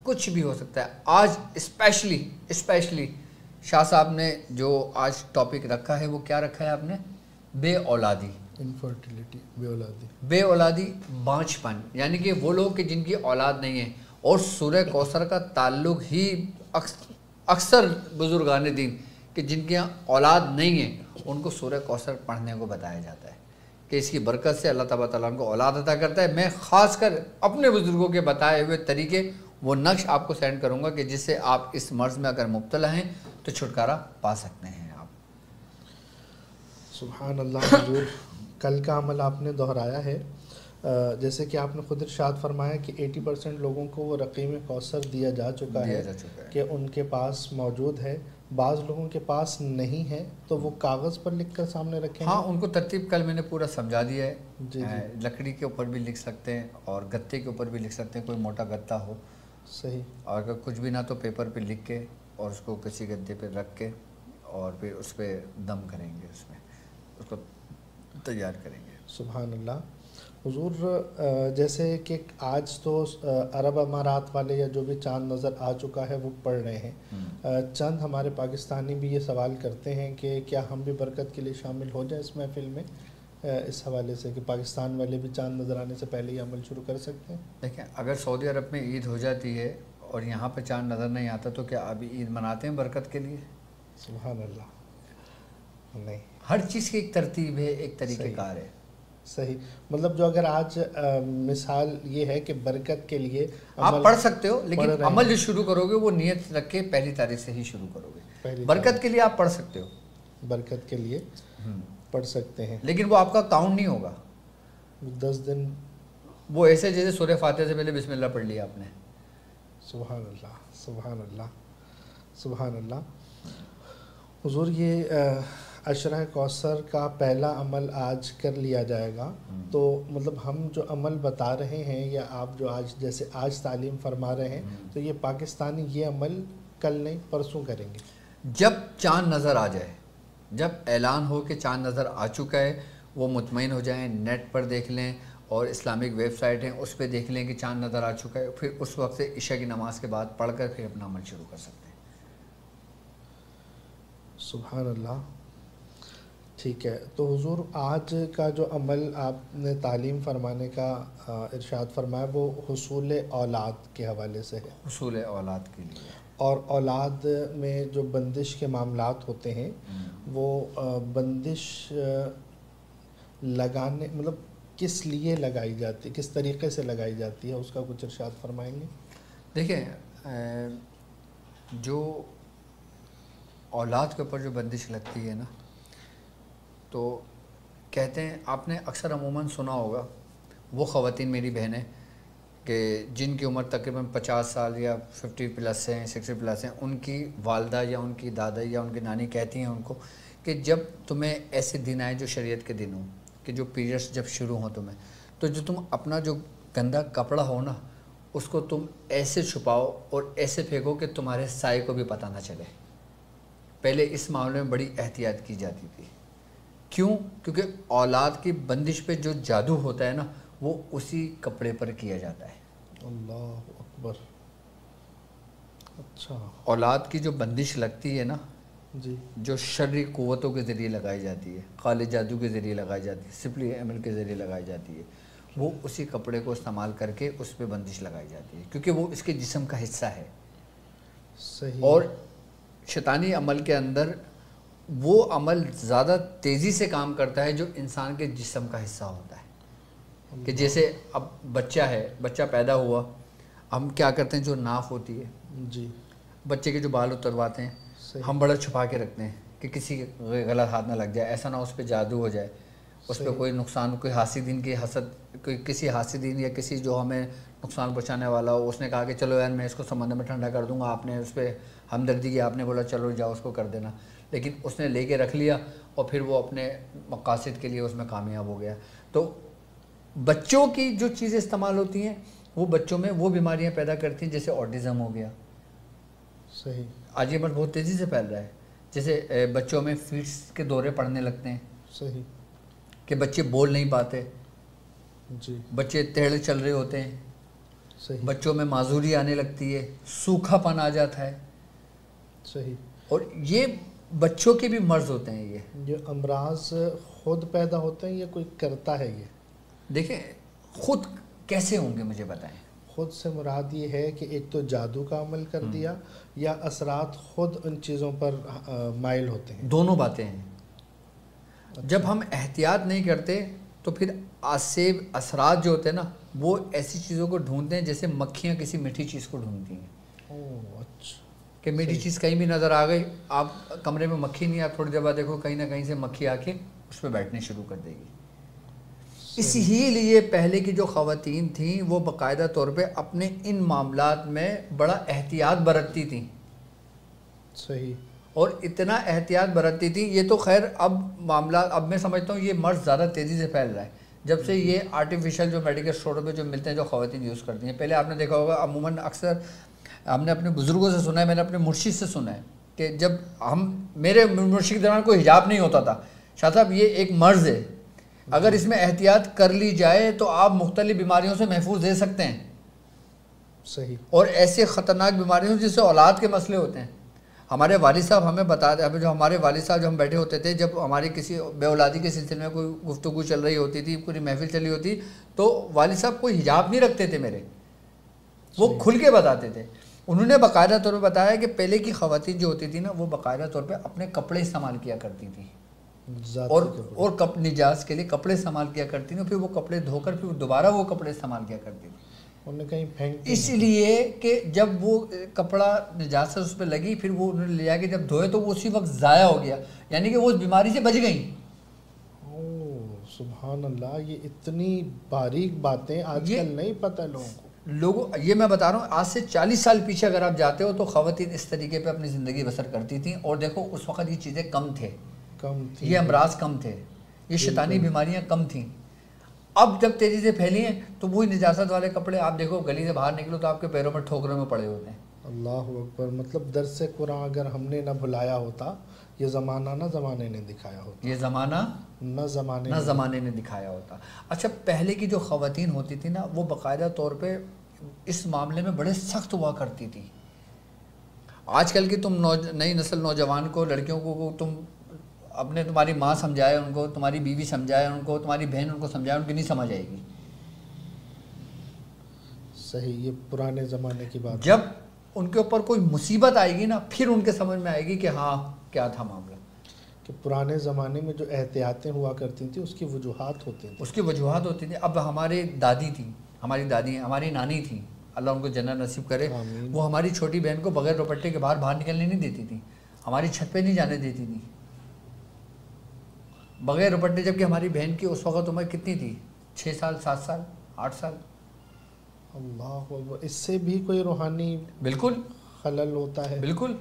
کچھ بھی ہو سکتا ہے. آج اسپیشلی شاہ صاحب نے جو آج ٹاپک رکھا ہے وہ کیا رکھا ہے آپ نے؟ بے اولادی, انفرٹیلیٹی, بے اولادی, بانجھ پن, یعنی کہ وہ لوگ کہ جن کی اولاد نہیں ہے. اور سورہ کوثر کا تعلق ہی اکثر بزرگان دین کہ جن کی اولاد نہیں ہے ان کو سورہ کوثر پڑھنے کو بتایا جاتا ہے کہ اس کی برکت سے اللہ تبارک تعالیٰ ان کو اولاد عطا کرتا ہے. میں خاص کر اپنے بزرگوں کے بتائے ہوئے طریقے وہ نقش آپ کو سینڈ کروں گا کہ جس سے آپ اس مرض میں اگر مبتلا ہیں تو چھٹکارا پا سکتے ہیں آپ. سبحان اللہ. حضور کل کا عمل آپ نے دہرایا ہے, جیسے کہ آپ نے خود ارشاد فرمایا کہ 80% لوگوں کو وہ رقیم کوثر دیا جا چکا ہے کہ ان کے پاس موجود ہے. بعض لوگوں کے پاس نہیں ہے تو وہ کاغذ پر لکھ کر سامنے رکھیں. ہاں, ان کو ترتیب کل میں نے پورا سمجھا دیا ہے. جی جی, لکڑی کے اوپر بھی لکھ سکتے ہیں اور گتے کے اوپر بھی لکھ سکتے ہیں, کوئی موٹا گتا ہو. صحیح. اور اگر کچھ بھی نہ تو پیپر پہ لکھ کے اور اس کو کسی گدے پہ رکھ کے اور پھر اس پہ دم کریں گے, اس میں اس کو تیار کریں گے. سبحان اللہ. حضور جیسے کہ آج تو عرب امارات والے یا جو بھی چاند نظر آ چکا ہے وہ پڑھ رہے ہیں, چند ہمارے پاکستانی بھی یہ سوال کرتے ہیں کہ کیا ہم بھی برکت کے لیے شامل ہو جائیں اس محفل میں, اس حوالے سے کہ پاکستان والے بھی چاند نظر آنے سے پہلے ہی عمل شروع کر سکتے ہیں. دیکھیں, اگر سعودی عرب میں عید ہو جاتی ہے اور یہاں پہ چاند نظر نہیں آتا تو کیا ابھی عید مناتے ہیں برکت کے لیے؟ سبحان اللہ. نہیں, ہر چیز کی ایک ترتیب ہے, ایک طریقہ کار ہے. صحیح. مطلب جو اگر آج مثال یہ ہے کہ برکت کے لیے آپ پڑھ سکتے ہو, لیکن عمل جو شروع کرو گے وہ نیت رکھ کے پہلی تاریخ سے ہی شروع کرو گے. برکت کے لیے آپ پڑھ سکتے ہو, برکت کے لیے پڑھ سکتے ہیں, لیکن وہ آپ کا کاؤنٹ نہیں ہوگا 10 دن. وہ ایسے جیسے سورہ فاتحہ سے پہلے بسم اللہ پڑھ لیا آپ نے. سبحان اللہ, سبحان اللہ, سبحان اللہ. حضور یہ عشرہ کوثر کا پہلا عمل آج کر لیا جائے گا, تو مطلب ہم جو عمل بتا رہے ہیں یا آپ جو آج جیسے آج تعلیم فرما رہے ہیں تو یہ پاکستانی یہ عمل کل نہیں پرسوں کریں گے. جب چاند نظر آ جائے, جب اعلان ہو کہ چاند نظر آ چکا ہے, وہ مطمئن ہو جائیں, نیٹ پر دیکھ لیں اور اسلامک ویب سائٹ ہیں اس پہ دیکھ لیں کہ چاند نظر آ چکا ہے, پھر اس وقت سے عشاء کی نماز کے بعد پڑھ کر پھر اپنا عمل شروع کر سکتے ہیں. سبحان اللہ. ٹھیک ہے, تو حضور آج کا جو عمل آپ نے تعلیم فرمانے کا ارشاد فرمایا وہ حصول اولاد کے حوالے سے ہے. حصول اولاد کے لیے, اور اولاد میں جو بندش کے معاملات ہوتے ہیں وہ بندش لگانے مطلب کس لیے لگائی جاتی ہے, کس طریقے سے لگائی جاتی ہے, اس کا کچھ ارشاد فرمائیں گے؟ دیکھیں, جو اولاد کے اوپر جو بندش لگتی ہے نا, تو کہتے ہیں آپ نے اکثر عموماً سنا ہوگا, وہ خواتین میری بہنیں کہ جن کی عمر تقریباً 50 سال یا 50 پلس ہیں, 60 پلس ہیں, ان کی والدہ یا ان کی دادا یا ان کی نانی کہتی ہیں ان کو کہ جب تمہیں ایسے دن آئے جو شریعت کے دن ہوں, کہ جو پیریڈس جب شروع ہوں تمہیں, تو جو تم اپنا جو گندا کپڑا ہو نا اس کو تم ایسے چھپاؤ اور ایسے پھینکو کہ تمہارے سائے کو بھی پتہ نہ چلے. پہلے اس معاملے میں بڑی احتیاط کی جاتی تھی. کیوں؟ کیونکہ اولاد کی بندش پہ جو جادو ہوتا ہے نا وہ اسی کپڑے پر کیا جاتا ہے. اللہ اکبر. اچھا, اولاد کی جو بندش لگتی ہے نا جی, جو شرعی قوتوں کے ذریعے لگائی جاتی ہے, خالِ جادو کے ذریعے لگائی جاتی ہے, سپلی عمل کے ذریعے لگائی جاتی ہے, وہ اسی کپڑے کو استعمال کر کے اس پہ بندش لگائی جاتی ہے, کیونکہ وہ اس کے جسم کا حصہ ہے. صحیح. اور شیطانی عمل کے اندر وہ عمل زیادہ تیزی سے کام کرتا ہے جو انسان کے جسم کا حصہ ہوتا ہے. کہ جیسے اب بچہ ہے, بچہ پیدا ہوا, ہم کیا کرتے ہیں, جو ناف ہوتی ہے جی, بچے کے جو بال اترواتے ہیں, ہم بڑا چھپا کے رکھتے ہیں کہ کسی غلط ہاتھ نہ لگ جائے, ایسا نہ اس پہ جادو ہو جائے, اس پہ کوئی نقصان, کوئی حاسدین کی حسد, کوئی کسی حاسدین یا کسی جو ہمیں نقصان پہنچانے والا ہو, اس نے کہا کہ چلو یار میں اس کو سمندر میں ٹھنڈا کر دوں گا, آپ نے اس پہ ہمدردی کی, آپ نے بولا چلو جاؤ اس کو کر دینا, لیکن اس نے لے کے رکھ لیا اور پھر وہ اپنے مقاصد کے لیے اس میں کامیاب ہو گیا. تو بچوں کی جو چیزیں استعمال ہوتی ہیں وہ بچوں میں وہ بیماریاں پیدا کرتی ہیں, جیسے آٹزم ہو گیا. صحیح. آج یہ بہت تیزی سے پھیل رہا ہے. جیسے بچوں میں فیٹس کے دورے پڑنے لگتے ہیں. صحیح. کہ بچے بول نہیں پاتے, جی, بچے ٹیڑھے چل رہے ہوتے ہیں, صحیح بچوں میں معذوری آنے لگتی ہے، سوکھا پن آ جاتا ہے، صحیح. اور یہ بچوں کے بھی مرض ہوتے ہیں. یہ امراض خود پیدا ہوتے ہیں یا کوئی کرتا ہے؟ یہ دیکھیں خود کیسے ہوں گے مجھے بتائیں. خود سے مراد یہ ہے کہ ایک تو جادو کا عمل کر دیا یا اثرات خود ان چیزوں پر مائل ہوتے ہیں؟ دونوں باتیں ہیں. جب ہم احتیاط نہیں کرتے تو پھر آسیب اثرات جو ہوتے ہیں نا وہ ایسی چیزوں کو ڈھونڈتے ہیں جیسے مکھیاں کسی میٹھی چیز کو ڈھونڈتی ہیں. اوہ اچھا. کہ میٹھی چیز کہیں بھی نظر آ گئی، آپ کمرے میں مکھی نہیں، آپ تھوڑی دیر بعد دیکھو کہیں نہ کہیں سے مکھی آ کے اس پہ بیٹھنے شروع کر دے گی. اسی ہی لیے پہلے کی جو خواتین تھیں وہ باقاعدہ طور پہ اپنے ان معاملات میں بڑا احتیاط برتتی تھیں. صحیح. اور اتنا احتیاط برتتی تھیں. یہ تو خیر اب معاملات، اب میں سمجھتا ہوں یہ مرض زیادہ تیزی سے پھیل رہا ہے جب سے یہ آرٹیفیشل جو میڈیکل اسٹوروں پہ جو ملتے ہیں جو خواتین یوز کرتی ہیں. پہلے آپ نے دیکھا ہوگا عموماً اکثر ہم نے اپنے بزرگوں سے سنا ہے، میں نے اپنے مرشد سے سنا ہے کہ جب میرے مرشد کے دوران کوئی حجاب نہیں ہوتا تھا. شاہ صاحب یہ ایک مرض ہے، اگر اس میں احتیاط کر لی جائے تو آپ مختلف بیماریوں سے محفوظ رہ سکتے ہیں. صحیح. اور ایسے خطرناک بیماریوں جس سے اولاد کے مسئلے ہوتے ہیں. ہمارے والد صاحب ہمیں بتاتے ہیں، جو ہمارے والد صاحب جو ہم بیٹھے ہوتے تھے جب ہماری کسی بے اولادی کے سلسلے میں کوئی گفتگو چل رہی ہوتی تھی، پوری محفل چلی ہوتی، تو والد صاحب کوئی حجاب نہیں رکھتے تھے میرے، وہ کھل کے بتاتے تھے. انہوں نے باقاعدہ طور پہ بتایا کہ پہلے کی خواتین جو ہوتی تھی نا وہ باقاعدہ طور پہ اپنے کپڑے استعمال کیا کرتی تھی اور نجاز کے لیے کپڑے استعمال کیا کرتی تھیں، پھر وہ کپڑے دھو کر پھر دوبارہ وہ کپڑے استعمال کیا کرتی تھی. اس لیے کہ جب وہ کپڑا نجاست اس پہ لگی پھر وہ انہوں نے لے جا کے جب دھوئے تو وہ اسی وقت ضائع ہو گیا، یعنی کہ وہ اس بیماری سے بچ گئیں. سبحان اللہ. یہ اتنی باریک باتیں آج کل نہیں پتہ لوگوں کو. یہ میں بتا رہا ہوں آج سے 40 سال پیچھے اگر آپ جاتے ہو تو خواتین اس طریقے پہ اپنی زندگی بسر کرتی تھیں. اور دیکھو اس وقت یہ چیزیں کم تھے، یہ امراض کم تھے، یہ شیطانی بیماریاں کم تھیں. اب جب تیزی سے پھیلی ہیں تو وہی نجاست والے کپڑے آپ دیکھو گلی سے باہر نکلو تو آپ کے پیروں میں ٹھوکروں میں پڑے ہوتے ہیں. اللہ اکبر. مطلب درس قرآن اگر ہم نے نہ بھلایا ہوتا، یہ زمانہ نہ زمانے نے دکھایا ہوتا، یہ زمانہ نہ زمانے نے دکھایا ہوتا. اچھا پہلے کی جو خواتین ہوتی تھی نا وہ باقاعدہ طور پہ اس معاملے میں بڑے سخت ہوا کرتی تھی. آج کل کی تم نئی نسل نوجوان کو، لڑکیوں کو تم تمہاری ماں سمجھائے ان کو، تمہاری بیوی سمجھائے ان کو، تمہاری بہن ان کو سمجھائے، ان کی نہیں سمجھ آئے گی. صحیح. یہ پرانے زمانے کی بات. جب ان کے اوپر کوئی مصیبت آئے گی نا پھر ان کے سمجھ میں آئے گی کہ ہاں کیا تھا معاملہ. کہ پرانے زمانے میں جو احتیاطیں ہوا کرتی تھیں اس کی وجوہات ہوتی تھیں. اب ہماری دادی تھیں، ہماری نانی تھیں، اللہ ان کو جنت نصیب کرے، وہ ہماری چھوٹی بہن کو بغیر دوپٹے کے باہر نکلنے نہیں دیتی تھی، ہماری چھت پہ نہیں جانے دیتی تھی بغیر دوپٹے. جبکہ ہماری بہن کی اس وقت عمر کتنی تھی؟ 6 سال، 7 سال، 8 سال. اللہ اکبر. اس سے بھی کوئی روحانی بالکل خلل ہوتا ہے. بالکل.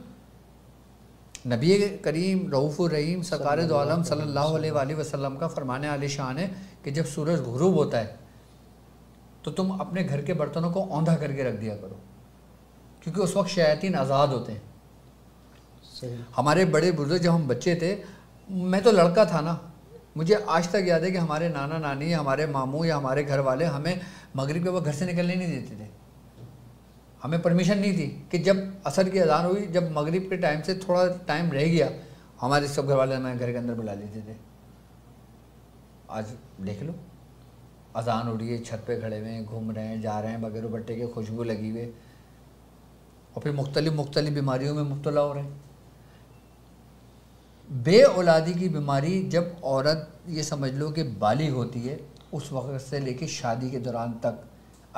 نبی کریم رؤوف الرحیم سرکار دو عالم صلی اللہ علیہ وآلہ وسلم کا فرمان عالی شان ہے کہ جب سورج غروب ہوتا ہے تو تم اپنے گھر کے برتنوں کو اوندھا کر کے رکھ دیا کرو، کیونکہ اس وقت شیاطین آزاد ہوتے ہیں. صحیح. ہمارے بڑے بزرگ جب ہم بچے تھے، میں تو لڑکا تھا نا، مجھے آج تک یاد ہے کہ ہمارے نانا نانی، ہمارے ماموں یا ہمارے گھر والے ہمیں مغرب کے وقت گھر سے نکلنے نہیں دیتے تھے. ہمیں پرمیشن نہیں تھی کہ جب عصر کی اذان ہوئی، جب مغرب کے ٹائم سے تھوڑا ٹائم رہ گیا، ہمارے سب گھر والے ہمیں گھر کے اندر بلا لیتے تھے. آج دیکھ لو اذان ہو رہی ہے، چھت پہ کھڑے ہوئے ہیں، گھوم رہے ہیں، جا رہے ہیں بغیر دوپٹے کے، خوشبو لگی ہوئے، اور پھر مختلف بیماریوں میں مبتلا ہو رہے ہیں. بے اولادی کی بیماری جب عورت یہ سمجھ لو کہ بالغ ہوتی ہے اس وقت سے لے کے شادی کے دوران تک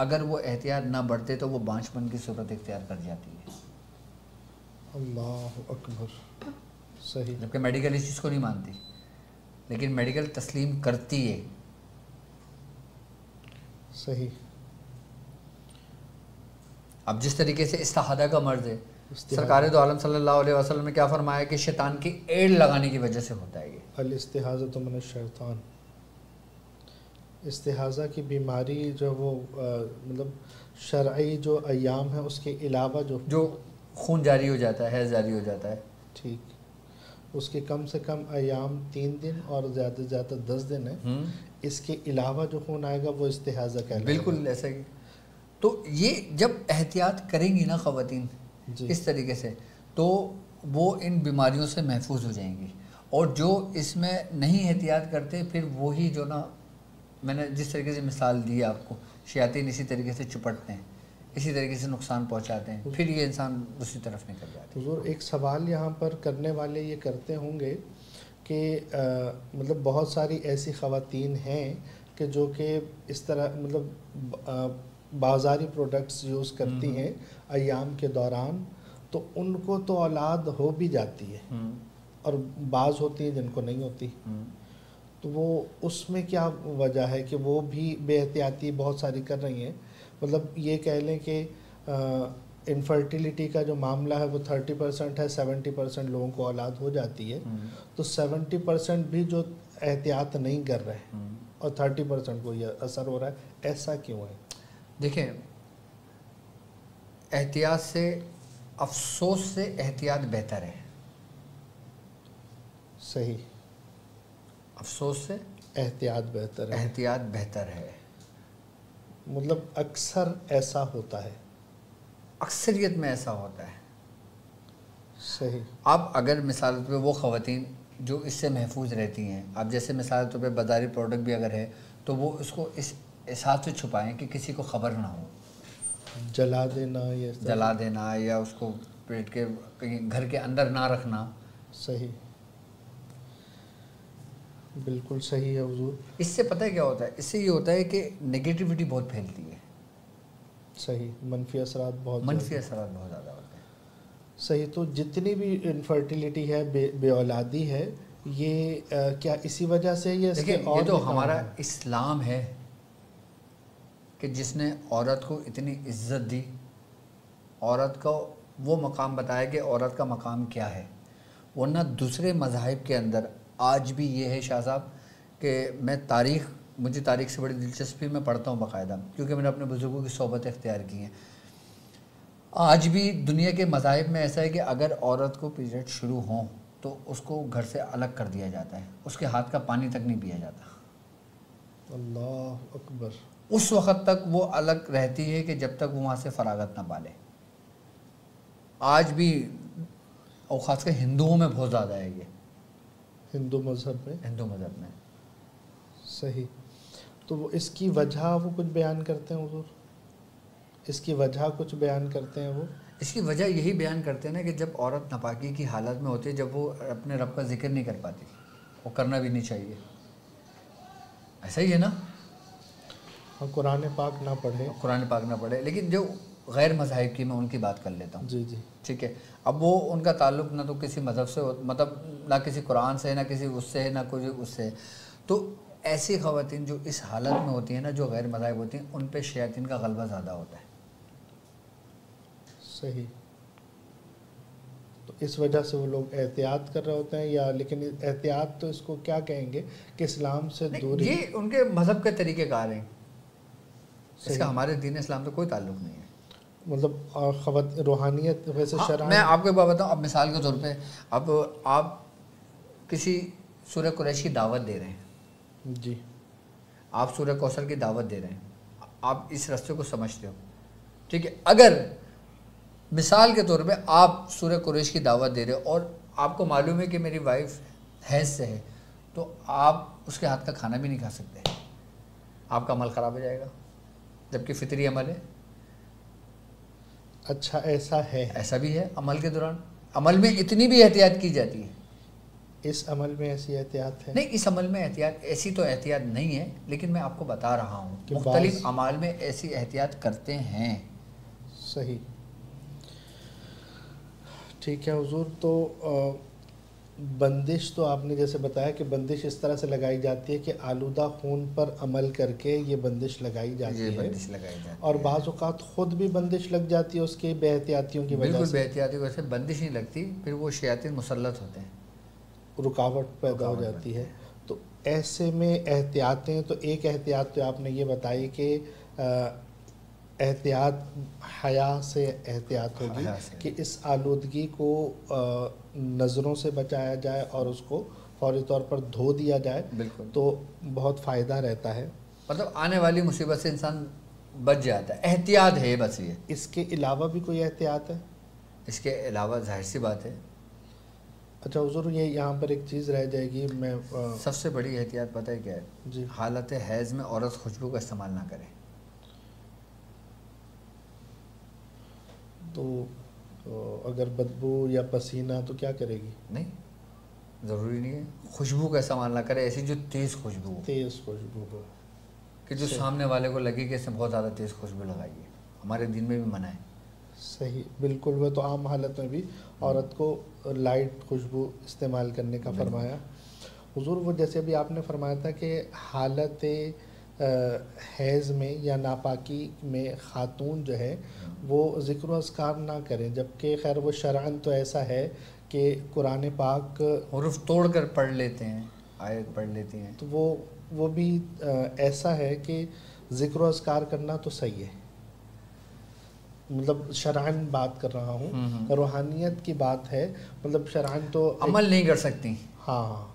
اگر وہ احتیاط نہ برتے تو وہ بانجھپن کی صورت اختیار کر جاتی ہے. اللہ اکبر. صحیح. جبکہ میڈیکل اس چیز کو نہیں مانتی، لیکن میڈیکل تسلیم کرتی ہے. صحیح. اب جس طریقے سے استحاضہ کا مرض ہے، سرکار دو عالم صلی اللہ علیہ وسلم نے کیا فرمایا کہ شیطان کی ایڑ لگانے کی وجہ سے ہوتا ہے. یہ الاستحاضۃ من الشیطان. استحاضہ کی بیماری جو وہ مطلب شرعی جو ایام ہے اس کے علاوہ جو خون جاری ہو جاتا ہے، حیض جاری ہو جاتا ہے، ٹھیک، اس کے کم سے کم ایام 3 دن اور زیادہ سے زیادہ 10 دن ہے. اس کے علاوہ جو خون آئے گا وہ استحاضہ کہلائے گا. بالکل ایسا ہی. تو یہ جب احتیاط کریں گی نا خواتین اس طریقے سے تو وہ ان بیماریوں سے محفوظ ہو جائیں گی. اور جو اس میں نہیں احتیاط کرتے پھر وہی جو نا میں نے جس طریقے سے مثال دی آپ کو, شیاطین اسی طریقے سے چپٹتے ہیں, اسی طریقے سے نقصان پہنچاتے ہیں, پھر یہ انسان دوسری طرف نکل جاتے ہیں. حضور ایک سوال یہاں پر کرنے والے یہ کرتے ہوں گے کہ مطلب بہت ساری ایسی خواتین ہیں کہ جو کہ اس طرح مطلب بازاری پروڈکٹس یوز کرتی ہیں ایام کے دوران, تو ان کو تو اولاد ہو بھی جاتی ہے اور بعض ہوتی ہے جن کو نہیں ہوتی, تو وہ اس میں کیا وجہ ہے کہ وہ بھی بے احتیاطی بہت ساری کر رہی ہیں؟ مطلب یہ کہہ لیں کہ انفرٹیلیٹی کا جو معاملہ ہے وہ 30% ہے, 70% لوگوں کو اولاد ہو جاتی ہے, تو 70% بھی جو احتیاط نہیں کر رہے اور 30% کو یہ اثر ہو رہا ہے, ایسا کیوں ہے؟ دیکھیں, احتیاط سے, افسوس سے احتیاط بہتر ہے. صحیح, افسوس سے احتیاط بہتر ہے. احتیاط بہتر ہے. مطلب اکثر ایسا ہوتا ہے, اکثریت میں ایسا ہوتا ہے. صحیح. آپ اگر مثال کے طور پہ وہ خواتین جو اس سے محفوظ رہتی ہیں, آپ جیسے مثال کے طور پہ بازاری پروڈکٹ بھی اگر ہے تو وہ اس کو اس حساب سے چھپائیں کہ کسی کو خبر نہ ہو, جلا دینا یا اس کو پیٹ کے کہیں گھر کے اندر نہ رکھنا. صحیح, بالکل صحیح ہے حضور. اس سے پتہ ہے کیا ہوتا ہے, اس سے یہ ہوتا ہے کہ نگیٹیوٹی بہت پھیلتی ہے. صحیح, منفی اثرات بہت زیادہ ہوتے ہیں. صحیح. تو جتنی بھی انفرٹیلیٹی ہے, بے اولادی ہے, یہ کیا اسی وجہ سے دیکھیں یہ تو ہمارا اسلام ہے کہ جس نے عورت کو اتنی عزت دی, عورت کو وہ مقام بتایا کہ عورت کا مقام کیا ہے. ورنہ دوسرے مذاہب کے اندر آج بھی یہ ہے شاہ صاحب کہ مجھے تاریخ سے بڑی دلچسپی میں پڑھتا ہوں باقاعدہ, کیونکہ میں نے اپنے بزرگوں کی صحبت اختیار کی ہیں. آج بھی دنیا کے مذاہب میں ایسا ہے کہ اگر عورت کو پیریڈ شروع ہوں تو اس کو گھر سے الگ کر دیا جاتا ہے, اس کے ہاتھ کا پانی تک نہیں پیا جاتا. اللہ اکبر. اس وقت تک وہ الگ رہتی ہے کہ جب تک وہ وہاں سے فراغت نہ پالے. آج بھی, اور خاص کر ہندوؤں میں بہت زیادہ ہے یہ, ہندو مذہب میں. صحیح. تو وہ اس کی وجہ وہ کچھ بیان کرتے ہیں حضور, اس کی وجہ کچھ بیان کرتے ہیں وہ؟ اس کی وجہ یہی بیان کرتے ہیں نا کہ جب عورت ناپاکی کی حالت میں ہوتی ہے, جب وہ اپنے رب کا ذکر نہیں کر پاتی, وہ کرنا بھی نہیں چاہیے. ایسا ہی ہے نا, قرآن پاک نہ پڑھے. لیکن جو غیر مذاہب کی, میں ان کی بات کر لیتا ہوں. جی ٹھیک ہے. اب وہ ان کا تعلق نہ تو کسی مذہب سے مطلب نہ کسی قرآن سے, نہ کسی اس سے, نہ کوئی اس سے. تو ایسی خواتین جو اس حالت میں ہوتی ہیں نا, جو غیر مذاہب ہوتی ہیں, ان پہ شیاطین کا غلبہ زیادہ ہوتا ہے. صحیح. تو اس وجہ سے وہ لوگ احتیاط کر رہے ہوتے ہیں, یا لیکن احتیاط تو اس کو کیا کہیں گے کہ اسلام سے دوری, یہ ان کے مذہب کے طریقے کار ہیں. اس کا ہمارے دین اسلام سے کوئی تعلق نہیں ہے. مطلب روحانیت ویسے شرع. میں آپ کو بات بتاؤں, اب مثال کے طور پہ اب آپ کسی سورہ قریش کی دعوت دے رہے ہیں. جی. آپ سورہ کوثر کی دعوت دے رہے ہیں, آپ اس راستے کو سمجھتے ہو, ٹھیک ہے. اگر مثال کے طور پہ آپ سورہ قریش کی دعوت دے رہے ہو اور آپ کو معلوم ہے کہ میری وائف حیض سے ہے, تو آپ اس کے ہاتھ کا کھانا بھی نہیں کھا سکتے. آپ کا عمل خراب ہو جائے گا, جبکہ فطری عمل ہے. اچھا, ایسا ہے. ایسا بھی ہے. عمل کے دوران, عمل میں اتنی بھی احتیاط کی جاتی ہے. اس عمل میں ایسی احتیاط ہے؟ نہیں, اس عمل میں ایسی تو احتیاط نہیں ہے, لیکن میں آپ کو بتا رہا ہوں مختلف اعمال میں ایسی احتیاط کرتے ہیں. صحیح. ٹھیک ہے حضور. تو بندش تو آپ نے جیسے بتایا کہ بندش اس طرح سے لگائی جاتی ہے کہ آلودہ خون پر عمل کر کے یہ بندش لگائی جاتی ہے, اور بعض اوقات خود بھی بندش لگ جاتی ہے اس کے بے احتیاطیوں کی وجہ سے. بالکل بے احتیاطی کی وجہ سے بندش نہیں لگتی, پھر وہ شیاطین مسلط ہوتے ہیں, رکاوٹ پیدا ہو جاتی ہے. تو ایسے میں احتیاطیں, تو ایک احتیاط تو آپ نے یہ بتائی کہ احتیاط حیا سے احتیاط ہوگی کہ اس آلودگی کو نظروں سے بچایا جائے اور اس کو فوری طور پر دھو دیا جائے. بالکل. تو بہت فائدہ رہتا ہے. مطلب آنے والی مصیبت سے انسان بچ جاتا ہے. احتیاط ہے بس. یہ اس کے علاوہ بھی کوئی احتیاط ہے؟ اس کے علاوہ ظاہر سی بات ہے. اچھا حضور یہ یہاں پر ایک چیز رہ جائے گی، میں سب سے بڑی احتیاط پتہ ہے کیا ہے؟ جی حالت حیض میں عورت خوشبو کا استعمال نہ کرے. تو اگر بدبو یا پسینہ تو کیا کرے گی؟ نہیں، ضروری نہیں ہے. خوشبو کا استعمال نہ کرے، ایسی جو تیز خوشبو ہو، تیز خوشبو ہو کہ جو سامنے والے کو لگے کہ اس نے بہت زیادہ تیز خوشبو لگائی ہے. ہمارے دین میں بھی منع ہے. صحیح، بالکل. وہ تو عام حالت میں بھی عورت کو لائٹ خوشبو استعمال کرنے کا فرمایا. حضور وہ جیسے ابھی آپ نے فرمایا تھا کہ حالت حیض میں یا ناپاکی میں خاتون جو ہے وہ ذکر و اذکار نہ کریں، جبکہ خیر وہ شرعاً تو ایسا ہے کہ قرآن پاک حروف توڑ کر پڑھ لیتے ہیں، آیت پڑھ لیتی ہیں. تو وہ بھی ایسا ہے کہ ذکر و اذکار کرنا تو صحیح ہے. مطلب شرعاً بات کر رہا ہوں، روحانیت کی بات ہے. مطلب شرعاً تو عمل نہیں کر سکتی. ہاں،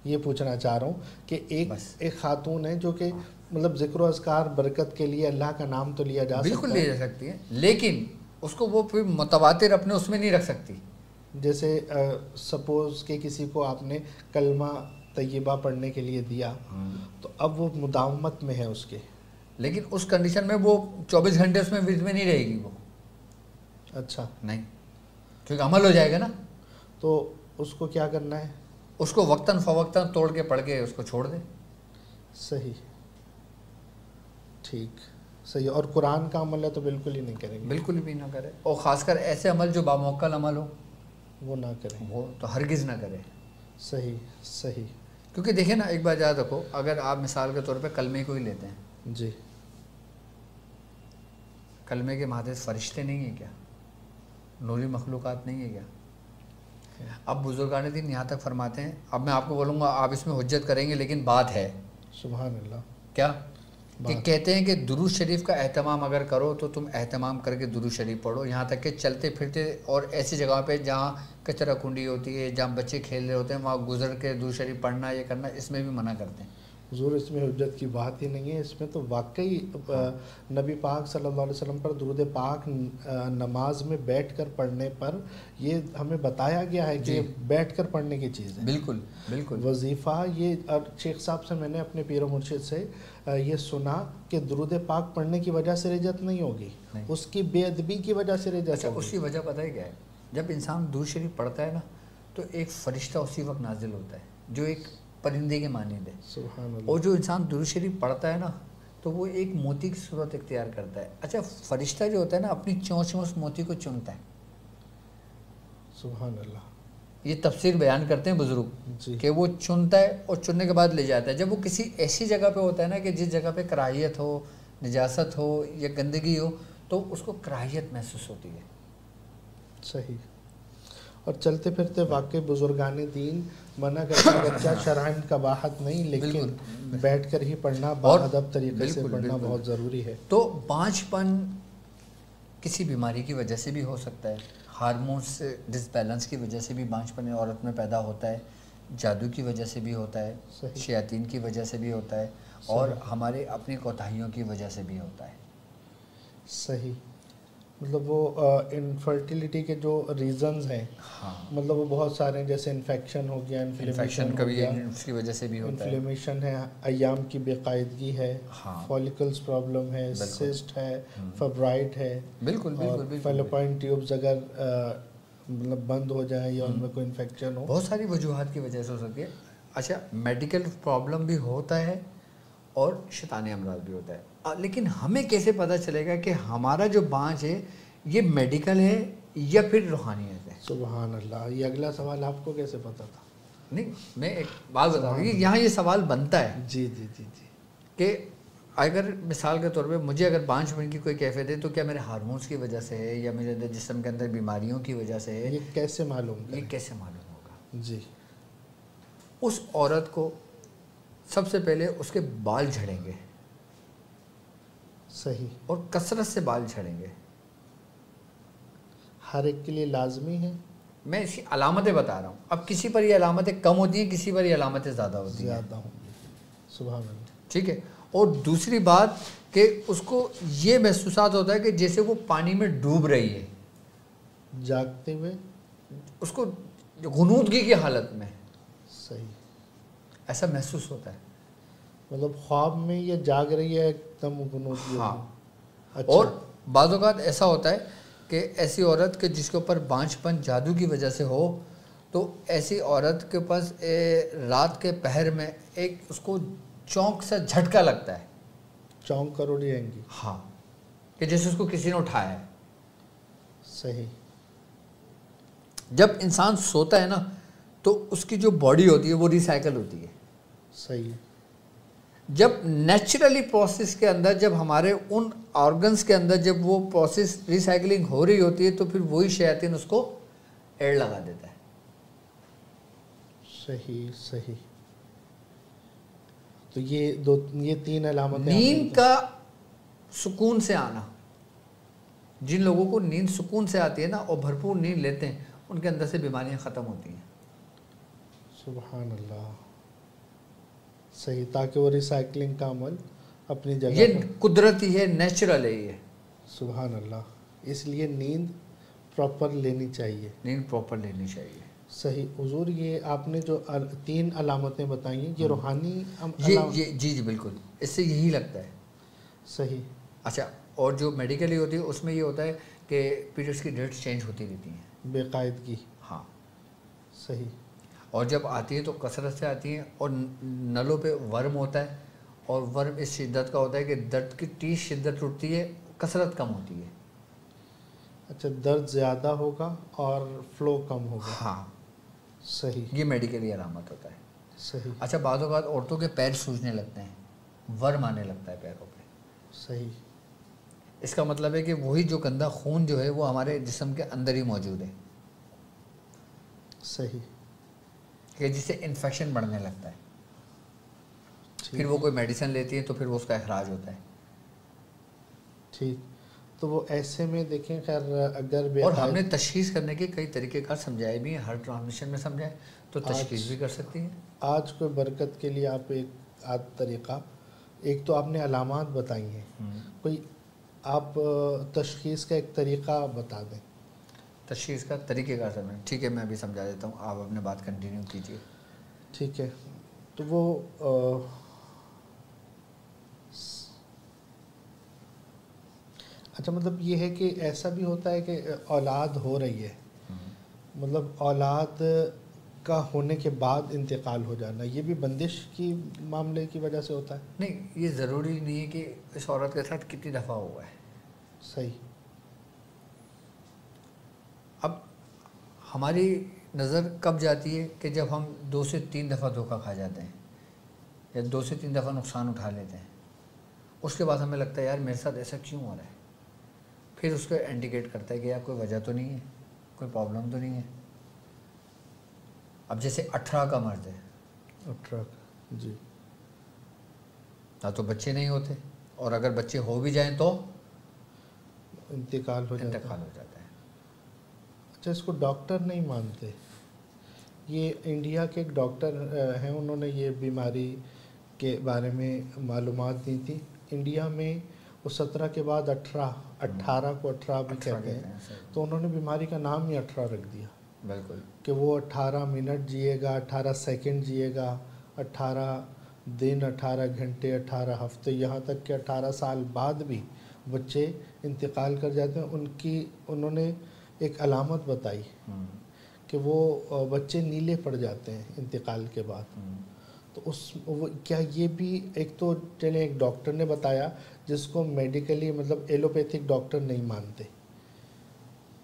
یہ پوچھنا چاہ رہا ہوں کہ ایک خاتون ہے جو کہ مطلب ذکر و اذکار برکت کے لیے اللہ کا نام تو لیا جا سکتا ہے، بالکل لیا جا سکتی ہے، لیکن اس کو وہ پھر متواتر اپنے اس میں نہیں رکھ سکتی. جیسے سپوز کہ کسی کو آپ نے کلمہ طیبہ پڑھنے کے لیے دیا تو اب وہ مداومت میں ہے اس کے، لیکن اس کنڈیشن میں وہ 24 گھنٹے اس میں ورد میں نہیں رہے گی. وہ اچھا نہیں، کیونکہ عمل ہو جائے گا نا. تو اس کو کیا کرنا ہے؟ اس کو وقتاً فوقتاً توڑ کے پڑھ کے اس کو چھوڑ دے. صحیح، ٹھیک، صحیح. اور قرآن کا عمل ہے تو بالکل ہی نہیں کریں گے. بالکل بھی نہ کرے، اور خاص کر ایسے عمل جو باموکل عمل ہو وہ نہ کریں، وہ تو ہرگز نہ کرے. صحیح صحیح. کیونکہ دیکھیں نا، ایک بات یاد رکھو، اگر آپ مثال کے طور پہ کلمے کو ہی لیتے ہیں، جی کلمے کے محدث فرشتے نہیں ہیں کیا؟ نوری مخلوقات نہیں ہے کیا؟ اب بزرگان دین یہاں تک فرماتے ہیں، اب میں آپ کو بولوں گا آپ اس میں حجت کریں گے، لیکن بات ہے سبحان اللہ، کیا کہ کہتے ہیں کہ درود شریف کا اہتمام اگر کرو تو تم اہتمام کر کے درود شریف پڑھو. یہاں تک کہ چلتے پھرتے اور ایسی جگہ پہ جہاں کچرا کنڈی ہوتی ہے، جہاں بچے کھیل رہے ہوتے ہیں، وہاں گزر کے درود شریف پڑھنا یہ کرنا، اس میں بھی منع کرتے ہیں. حضور اس میں حجت کی بات ہی نہیں ہے. اس میں تو واقعی نبی پاک صلی اللہ علیہ وسلم پر درود پاک نماز میں بیٹھ کر پڑھنے پر یہ ہمیں بتایا گیا ہے کہ بیٹھ کر پڑھنے کی چیز ہے. بالکل بالکل. وظیفہ یہ، اور شیخ صاحب سے میں نے اپنے پیر و مرشد سے یہ سنا کہ درود پاک پڑھنے کی وجہ سے رجت نہیں ہوگی، اس کی بے ادبی کی وجہ سے رجت ہوگی. اس کی وجہ پتہ ہے کیا ہے؟ جب انسان درود شریف پڑھتا ہے نا تو ایک فرشتہ اسی وقت نازل ہوتا ہے جو ایک پرندے کے مانند ہے. سبحان اللہ. اور جو انسان درود شریف پڑھتا ہے نا تو وہ ایک موتی کی صورت اختیار کرتا ہے. اچھا، فرشتہ جو ہوتا ہے نا اپنی چونچ میں اس موتی کو چنتا ہے. سبحان اللہ. یہ تفسیر بیان کرتے ہیں بزرگ کہ وہ چنتا ہے اور چننے کے بعد لے جاتا ہے. جب وہ کسی ایسی جگہ پہ ہوتا ہے نا کہ جس جگہ پہ کراہیت ہو، نجاست ہو یا گندگی ہو تو اس کو کراہیت محسوس ہوتی ہے. صحیح. اور چلتے پھرتے واقعی بزرگان دین منع کرتے ہیں، کیا شرعاً قباحت نہیں، لیکن بیٹھ کر ہی پڑھنا، باادب طریقے سے پڑھنا بہت ضروری ہے. تو بانجھ پن کسی بیماری کی وجہ سے بھی ہو سکتا ہے، ہارمونز سے ڈس بیلنس کی وجہ سے بھی بانجھ پن عورت میں پیدا ہوتا ہے، جادو کی وجہ سے بھی ہوتا ہے، شیاطین کی وجہ سے بھی ہوتا ہے، اور ہمارے اپنی کوتاہیوں کی وجہ سے بھی ہوتا ہے. صحیح. مطلب وہ انفرٹیلیٹی کے جو ریزنز ہیں، مطلب وہ بہت سارے ہیں، جیسے انفیکشن ہو گیا، انفیکشن کبھی اس کی وجہ سے بھی ہوتا ہے، انفلیمیشن ہے، ایام کی بے قاعدگی ہے، فولیکلز پرابلم ہے، سسٹ ہے، فبرائڈ ہے، بالکل بالکل، فیلوپائن ٹیوبز اگر مطلب بند ہو جائیں یا ان میں کوئی انفیکشن ہو، بہت ساری وجوہات کی وجہ سے ہو سکتی ہے. اچھا، میڈیکل پرابلم بھی ہوتا ہے اور شیطانی امراض بھی ہوتا ہے. لیکن ہمیں کیسے پتہ چلے گا کہ ہمارا جو بانجھ ہے یہ میڈیکل ہے یا پھر روحانیت ہے؟ سبحان اللہ. یہ اگلا سوال آپ کو کیسے پتہ تھا؟ نہیں، میں ایک بات بتاؤں گی، یہاں یہ سوال بنتا ہے جی جی جی جی کہ اگر مثال کے طور پہ مجھے اگر بانجھ پن کی کوئی کیفیت ہے تو کیا میرے ہارمونز کی وجہ سے ہے یا میرے جسم کے اندر بیماریوں کی وجہ سے ہے؟ یہ کیسے معلوم یہ کیسے معلوم ہوگا؟ جی. اس عورت کو سب سے پہلے اس کے بال جھڑیں گے. صحیح. اور کثرت سے بال جھڑیں گے. ہر ایک کے لیے لازمی ہے؟ میں اس کی علامتیں بتا رہا ہوں. اب کسی پر یہ علامتیں کم ہوتی ہیں، کسی پر یہ علامتیں زیادہ ہوتی ہیں. زیادہ ہوں گی. سبحان اللہ. ٹھیک ہے. اور دوسری بات کہ اس کو یہ محسوسات ہوتا ہے کہ جیسے وہ پانی میں ڈوب رہی ہے جاگتے ہوئے، اس کو غنودگی کی حالت میں صحیح، ایسا محسوس ہوتا ہے. مطلب خواب میں یہ جاگ رہی ہے ایک دم غنودگی. ہاں. اچھا. اور بعض اوقات ایسا ہوتا ہے کہ ایسی عورت کے جس کے اوپر بانجھ پن جادو کی وجہ سے ہو تو ایسی عورت کے پاس رات کے پہر میں ایک اس کو چونک سا جھٹکا لگتا ہے. چونک کر اڑ جائیں گی. ہاں، کہ جیسے اس کو کسی نے اٹھایا ہے. صحیح. جب انسان سوتا ہے نا تو اس کی جو باڈی ہوتی ہے وہ ریسائیکل ہوتی ہے. صحیح. جب نیچرلی پروسیس کے اندر جب ہمارے ان آرگنز کے اندر جب وہ پروسیس ریسائیکلنگ ہو رہی ہوتی ہے تو پھر وہی شیاطین اس کو ایڑ لگا دیتا ہے. صحیح صحیح. تو یہ تین علامتیں. نیند کا سکون سے آنا، جن لوگوں کو نیند سکون سے آتی ہے نا اور بھرپور نیند لیتے ہیں ان کے اندر سے بیماریاں ختم ہوتی ہیں. سبحان اللہ. صحیح، تاکہ وہ ریسائکلنگ کا عمل اپنی جگہ یہ قدرتی ہے، نیچرل ہے یہ. سبحان اللہ. اس لیے نیند پراپر لینی چاہیے. نیند پراپر لینی چاہیے. صحیح. حضور یہ آپ نے جو تین علامتیں بتائی ہیں یہ روحانی یہ جی بالکل، اس سے یہی لگتا ہے. صحیح. اچھا، اور جو میڈیکلی ہوتی ہے اس میں یہ ہوتا ہے کہ پیریڈس کی ڈیٹس چینج ہوتی رہتی ہیں. بے قاعدگی. ہاں. صحیح. اور جب آتی ہے تو کثرت سے آتی ہیں اور نلوں پہ ورم ہوتا ہے اور ورم اس شدت کا ہوتا ہے کہ درد کی تیز شدت اٹھتی ہے، کثرت کم ہوتی ہے. اچھا، درد زیادہ ہوگا اور فلو کم ہوگا. ہاں. صحیح. یہ میڈیکلی علامت ہوتا ہے. صحیح. اچھا، بعض اوقات عورتوں کے پیر سوجنے لگتے ہیں، ورم آنے لگتا ہے پیروں پہ. صحیح. اس کا مطلب ہے کہ وہی جو گندا خون جو ہے وہ ہمارے جسم کے اندر ہی موجود ہے. صحیح. کہ جس سے انفیکشن بڑھنے لگتا ہے. پھر وہ کوئی میڈیسن لیتی ہے تو پھر وہ اس کا اخراج ہوتا ہے. ٹھیک. تو وہ ایسے میں دیکھیں خیر اگر اور ہم نے تشخیص کرنے کے کئی طریقہ کار سمجھائے بھی ہیں، ہر ٹرانسمیشن میں سمجھائے تو تشخیص بھی کر سکتی ہیں. آج کوئی برکت کے لیے آپ ایک طریقہ، ایک تو آپ نے علامات بتائی ہیں، کوئی آپ تشخیص کا ایک طریقہ بتا دیں. تشخیص کا طریقہ کار سمجھیں. ٹھیک ہے، میں ابھی سمجھا دیتا ہوں، آپ اپنے بات کنٹینیو کیجیے. ٹھیک ہے. تو وہ اچھا، مطلب یہ ہے کہ ایسا بھی ہوتا ہے کہ اولاد ہو رہی ہے، مطلب اولاد کا ہونے کے بعد انتقال ہو جانا، یہ بھی بندش کی معاملے کی وجہ سے ہوتا ہے؟ نہیں، یہ ضروری نہیں ہے کہ اس عورت کے ساتھ کتنی دفعہ ہوا ہے. صحیح. اب ہماری نظر کب جاتی ہے کہ جب ہم 2 سے 3 دفعہ دھوکہ کھا جاتے ہیں یا 2 سے 3 دفعہ نقصان اٹھا لیتے ہیں. اس کے بعد ہمیں لگتا ہے یار میرے ساتھ ایسا کیوں ہو رہا ہے. پھر اس کو انڈیکیٹ کرتا ہے کہ یار کوئی وجہ تو نہیں ہے، کوئی پرابلم تو نہیں ہے. اب جیسے 18 کا مرض ہے، 18 جی، نہ تو بچے نہیں ہوتے اور اگر بچے ہو بھی جائیں تو انتقال ہو جاتا ہے. اچھا، اس کو ڈاکٹر نہیں مانتے. یہ انڈیا کے ایک ڈاکٹر ہیں، انہوں نے یہ بیماری کے بارے میں معلومات دی تھی. انڈیا میں وہ 17 کے بعد 18 کو 18 بھی کہتے ہیں، تو انہوں نے بیماری کا نام ہی 18 رکھ دیا. بالکل، کہ وہ 18 منٹ جیے گا، 18 سیکنڈ جیے گا، 18 دن، 18 گھنٹے، 18 ہفتے، یہاں تک کہ 18 سال بعد بھی بچے انتقال کر جاتے ہیں. انہوں نے ایک علامت بتائی کہ وہ بچے نیلے پڑ جاتے ہیں انتقال کے بعد. تو کیا یہ بھی ایک تو چلیں ایک ڈاکٹر نے بتایا جس کو میڈیکلی مطلب ایلوپیتھک ڈاکٹر نہیں مانتے،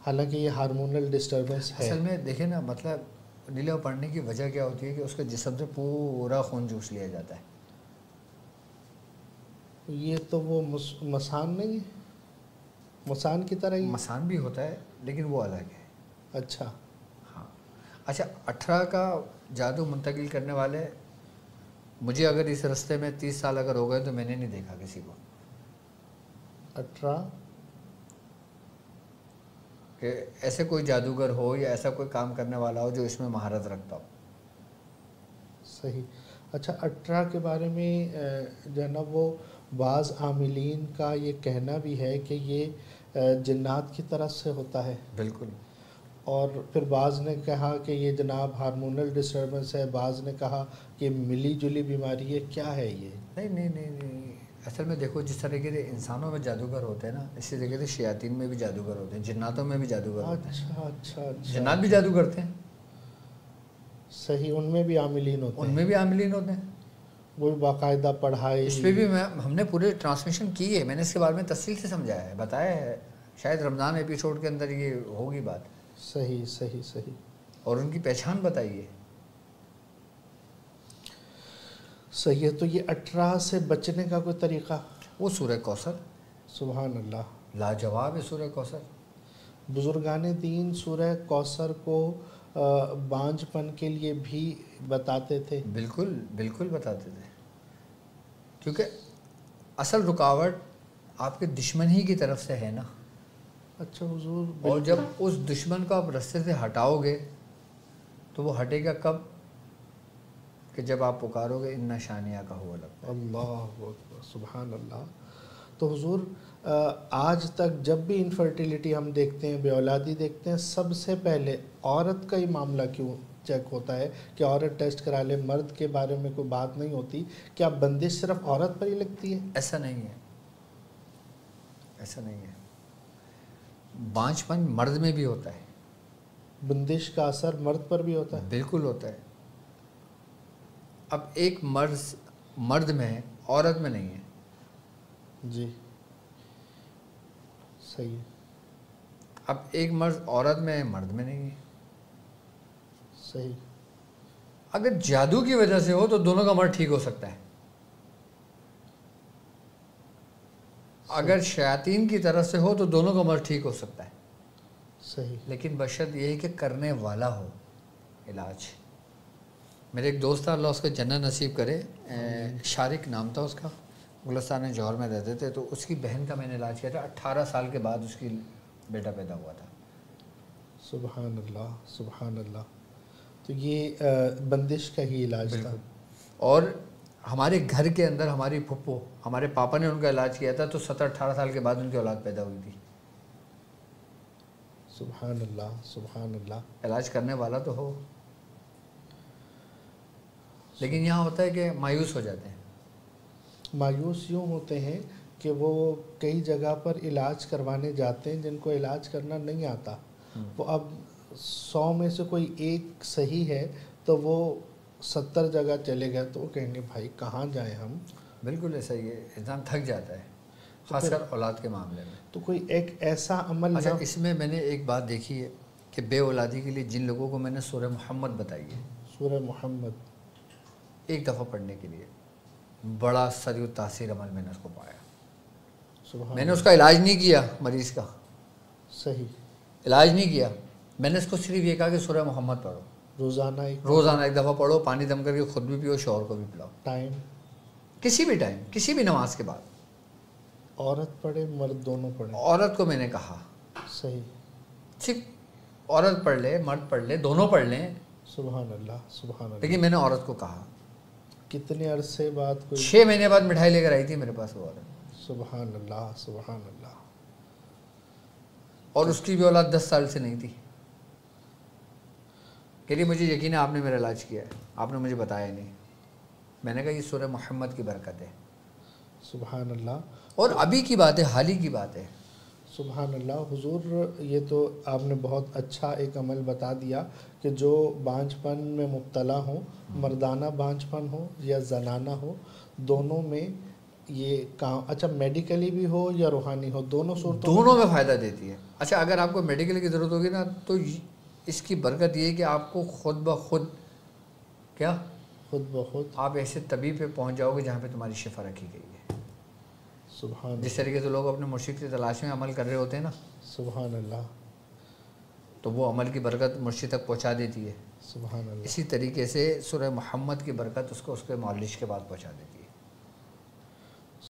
حالانکہ یہ ہارمونل ڈسٹربنس ہے. اصل میں دیکھیں نا، مطلب نیلے پڑنے کی وجہ کیا ہوتی ہے کہ اس کے جسم سے پورا خون چوس لیا جاتا ہے. یہ تو وہ مسان نہیں ہے، مسان کی طرح ہی. مسان بھی ہوتا ہے لیکن وہ الگ ہے. اچھا. ہاں. اچھا، 18 کا جادو منتقل کرنے والے، مجھے اگر اس رستے میں 30 سال اگر ہو گئے تو میں نے نہیں دیکھا کسی کو 18 کہ ایسے کوئی جادوگر ہو یا ایسا کوئی کام کرنے والا ہو جو اس میں مہارت رکھتا ہو. صحیح. اچھا، 18 کے بارے میں جو ہے نا وہ بعض عاملین کا یہ کہنا بھی ہے کہ یہ جنات کی طرف سے ہوتا ہے، بالکل. اور پھر بعض نے کہا کہ یہ جناب ہارمونل ڈسٹربنس ہے، بعض نے کہا کہ ملی جلی بیماری ہے. کیا ہے یہ؟ نہیں، اصل میں دیکھو جس طریقے سے انسانوں میں جادوگر ہوتے ہیں نا، اسی طریقے سے شیاطین میں بھی جادوگر ہوتے ہیں، جناتوں میں بھی جادوگر ہوتے ہیں. اچھا. جنات بھی جادو کرتے ہیں. صحیح، ان میں بھی عاملین ہوتے ہیں. ان میں بھی عاملین ہوتے ہیں. وہ بھی باقاعدہ پڑھائی. اس پہ بھی ہم نے پورے ٹرانسمیشن کی ہے، میں نے اس کے بارے میں تفصیل سے سمجھایا ہے، بتایا ہے. شاید رمضان ایپیسوڈ کے اندر یہ ہوگی بات. صحیح. اور ان کی پہچان بتائیے. صحیح ہے. تو یہ 18 سے بچنے کا کوئی طریقہ؟ وہ سورہ کوثر. سبحان اللہ. لاجواب ہے سورہ کوثر. بزرگان دین سورہ کوثر کو بانجھ پن کے لیے بھی بتاتے تھے. بالکل بتاتے تھے، کیونکہ اصل رکاوٹ آپ کے دشمن ہی کی طرف سے ہے نا. اچھا حضور. اور جب اس دشمن کو آپ رستے سے ہٹاؤ گے تو وہ ہٹے گا کب؟ کہ جب آپ پکارو گے ان شانیہ کا ہوا لگتا ہے. اللہ اکبر. سبحان اللہ. تو حضور آج تک جب بھی انفرٹیلیٹی ہم دیکھتے ہیں، بے اولادی دیکھتے ہیں، سب سے پہلے عورت کا ہی معاملہ کیوں چیک ہوتا ہے کہ عورت ٹیسٹ کرا لے، مرد کے بارے میں کوئی بات نہیں ہوتی؟ کیا بندش صرف عورت پر ہی لگتی ہے؟ ایسا نہیں ہے. بانجھ پن مرد میں بھی ہوتا ہے. بندش کا اثر مرد پر بھی ہوتا ہے؟ بالکل ہوتا ہے. اب ایک مرد میں ہے، عورت میں نہیں ہے. جی صحیح ہے. اب ایک مرد عورت میں ہے، مرد میں نہیں ہے. صحیح. اگر جادو کی وجہ سے ہو تو دونوں کا مرد ٹھیک ہو سکتا ہے. اگر شیاطین کی طرف سے ہو تو دونوں کا مرد ٹھیک ہو سکتا ہے. صحیح. لیکن بشرط یہ ہے کہ کرنے والا ہو علاج. میرے ایک دوست تھا، اللہ اس کو جنت نصیب کرے، شارق نام تھا اس کا، گلستان جوہر میں رہتے تھے. تو اس کی بہن کا میں نے علاج کیا تھا. 18 سال کے بعد اس کی بیٹا پیدا ہوا تھا. سبحان اللہ. تو یہ بندش کا ہی علاج تھا. اور ہمارے گھر کے اندر ہماری پھپھو، ہمارے پاپا نے ان کا علاج کیا تھا تو 17-18 سال کے بعد ان کی اولاد پیدا ہوئی تھی. سبحان اللہ. علاج کرنے والا تو ہو. لیکن یہاں ہوتا ہے کہ مایوس ہو جاتے ہیں. مایوس یوں ہوتے ہیں کہ وہ کئی جگہ پر علاج کروانے جاتے ہیں جن کو علاج کرنا نہیں آتا. وہ اب 100 میں سے کوئی ایک صحیح ہے تو وہ 70 جگہ چلے گئے تو وہ کہیں گے بھائی کہاں جائیں ہم. بالکل ایسا ہی ہے. انسان تھک جاتا ہے، خاص کر اولاد کے معاملے میں. تو کوئی ایک ایسا عمل. اچھا، اس میں میں نے ایک بات دیکھی ہے کہ بے اولادی کے لیے جن لوگوں کو میں نے سورہ محمد بتائی ہے، سورہ محمد ایک دفعہ پڑھنے کے لیے بڑا سری و تاثیر عمل میں نے اس کو پایا. میں نے اس کا علاج نہیں کیا، مریض کا صحیح علاج نہیں کیا. میں نے اس کو صرف یہ کہا کہ سورہ محمد پڑھو، روزانہ ایک دفعہ پڑھو، پانی دم کر کے خود بھی پیو، شوہر کو بھی پلاؤ. ٹائم کسی بھی ٹائم، کسی بھی نماز کے بعد. عورت پڑھے مرد دونوں پڑھے؟ عورت کو میں نے کہا صحیح، صرف عورت پڑھ لے، مرد پڑھ لے، دونوں پڑھ لیں. سبحان اللہ. لیکن میں نے عورت کو کہا. کتنے عرصے بعد؟ کوئی 6 مہینے بعد مٹھائی لے کر آئی تھی میرے پاس وہ عورت. سبحان اللہ. اور اس کی بھی اولاد 10 سال سے نہیں تھی. کہہ رہی مجھے یقین ہے آپ نے میرا علاج کیا ہے، آپ نے مجھے بتایا نہیں. میں نے کہا یہ سورہ محمد کی برکت ہے. سبحان اللہ. اور ابھی کی بات ہے، حال ہی کی بات ہے. سبحان اللہ. حضور یہ تو آپ نے بہت اچھا ایک عمل بتا دیا کہ جو بانجھ پن میں مبتلا ہوں، مردانہ بانجھ پن ہو یا زنانہ ہو، دونوں میں یہ کام. اچھا میڈیکلی بھی ہو یا روحانی ہو، دونوں صورتوں دونوں میں فائدہ دیتی ہے. اچھا اگر آپ کو میڈیکل کی ضرورت ہوگی نا تو اس کی برکت یہ ہے کہ آپ کو خود بخود آپ ایسے طبیب پہ پہنچ جاؤ گے جہاں پہ تمہاری شفا رکھی گئی ہے. سبحان جس طریقے سے لوگ اپنے مرشد کی تلاش میں عمل کر رہے ہوتے ہیں نا، سبحان اللہ، تو وہ عمل کی برکت مرشد تک پہنچا دیتی ہے. سبحان اللہ. اسی طریقے سے سورہ محمد کی برکت اس کو اس کے مالش کے بعد پہنچا دیتی ہے.